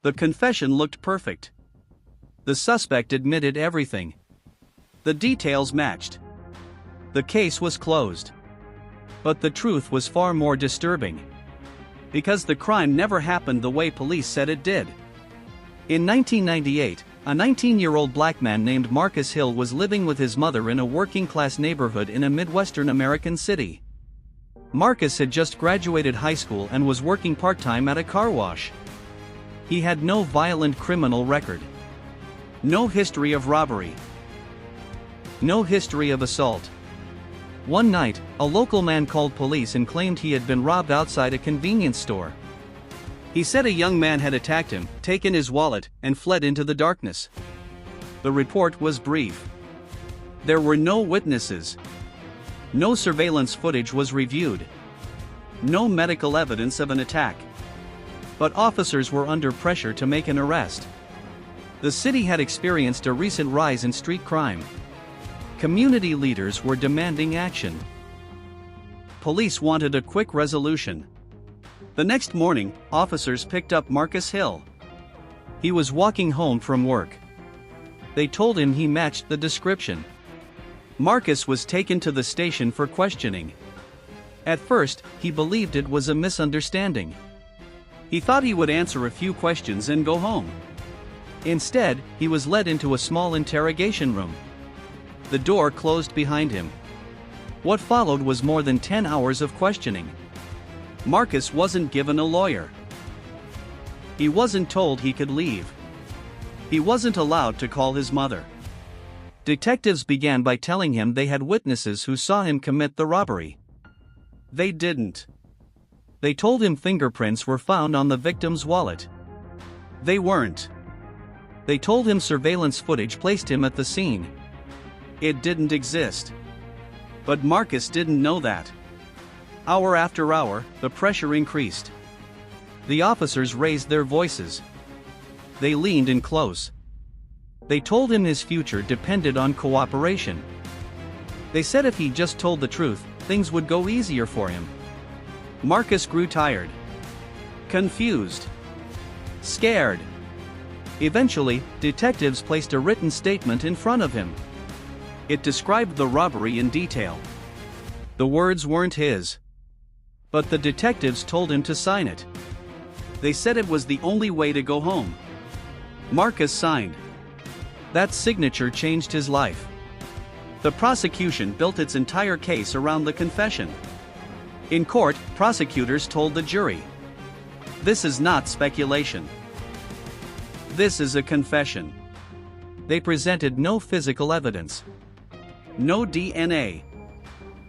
The confession looked perfect. The suspect admitted everything. The details matched. The case was closed. But the truth was far more disturbing. Because the crime never happened the way police said it did. In 1998, a 19-year-old black man named Marcus Hill was living with his mother in a working-class neighborhood in a Midwestern American city. Marcus had just graduated high school and was working part-time at a car wash. He had no violent criminal record. No history of robbery. No history of assault. One night, a local man called police and claimed he had been robbed outside a convenience store. He said a young man had attacked him, taken his wallet, and fled into the darkness. The report was brief. There were no witnesses. No surveillance footage was reviewed. No medical evidence of an attack. But officers were under pressure to make an arrest. The city had experienced a recent rise in street crime. Community leaders were demanding action. Police wanted a quick resolution. The next morning, officers picked up Marcus Hill. He was walking home from work. They told him he matched the description. Marcus was taken to the station for questioning. At first, he believed it was a misunderstanding. He thought he would answer a few questions and go home. Instead, he was led into a small interrogation room. The door closed behind him. What followed was more than 10 hours of questioning. Marcus wasn't given a lawyer. He wasn't told he could leave. He wasn't allowed to call his mother. Detectives began by telling him they had witnesses who saw him commit the robbery. They didn't. They told him fingerprints were found on the victim's wallet. They weren't. They told him surveillance footage placed him at the scene. It didn't exist. But Marcus didn't know that. Hour after hour, the pressure increased. The officers raised their voices. They leaned in close. They told him his future depended on cooperation. They said if he just told the truth, things would go easier for him. Marcus grew tired. Confused. Scared. Eventually, detectives placed a written statement in front of him. It described the robbery in detail. The words weren't his. But the detectives told him to sign it. They said it was the only way to go home. Marcus signed. That signature changed his life. The prosecution built its entire case around the confession. In court, prosecutors told the jury, "This is not speculation. This is a confession." They presented no physical evidence. No DNA.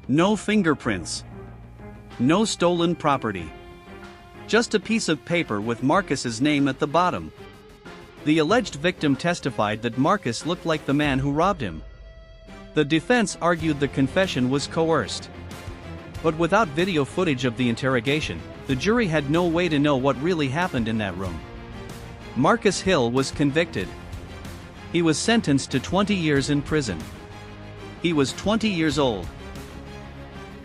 No fingerprints. No stolen property. Just a piece of paper with Marcus's name at the bottom. The alleged victim testified that Marcus looked like the man who robbed him. The defense argued the confession was coerced. But without video footage of the interrogation, the jury had no way to know what really happened in that room. Marcus Hill was convicted. He was sentenced to 20 years in prison. He was 20 years old.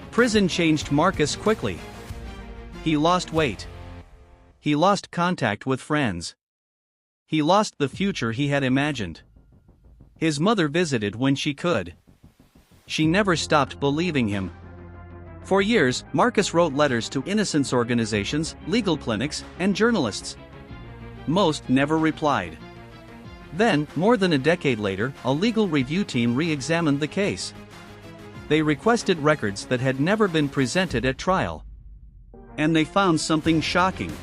Prison changed Marcus quickly. He lost weight. He lost contact with friends. He lost the future he had imagined. His mother visited when she could. She never stopped believing him. For years, Marcus wrote letters to innocence organizations, legal clinics, and journalists. Most never replied. Then, more than a decade later, a legal review team re-examined the case. They requested records that had never been presented at trial. And they found something shocking.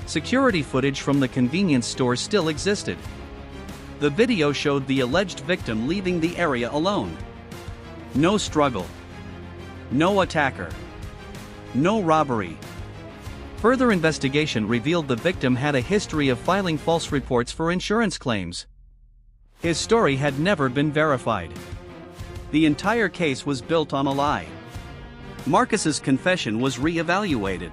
Security footage from the convenience store still existed. The video showed the alleged victim leaving the area alone. No struggle. No attacker. No robbery. Further investigation revealed the victim had a history of filing false reports for insurance claims. His story had never been verified. The entire case was built on a lie. Marcus's confession was re-evaluated.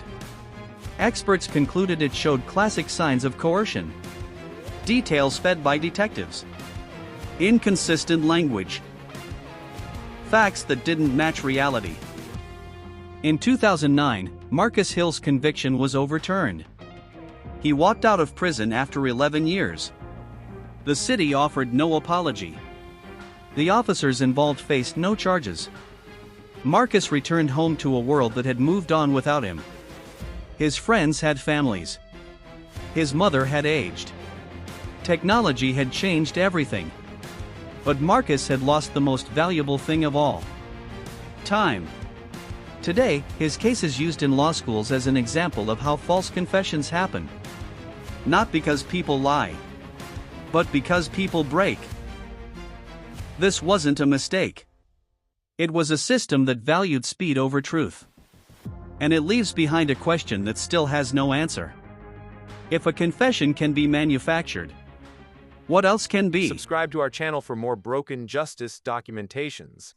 Experts concluded it showed classic signs of coercion. Details fed by detectives. Inconsistent language. Facts that didn't match reality. In 2009, Marcus Hill's conviction was overturned. He walked out of prison after 11 years. The city offered no apology. The officers involved faced no charges. Marcus returned home to a world that had moved on without him. His friends had families. His mother had aged. Technology had changed everything. But Marcus had lost the most valuable thing of all: time. Today, his case is used in law schools as an example of how false confessions happen. Not because people lie, but because people break. This wasn't a mistake. It was a system that valued speed over truth. And it leaves behind a question that still has no answer. If a confession can be manufactured, what else can be? Subscribe to our channel for more broken justice documentations.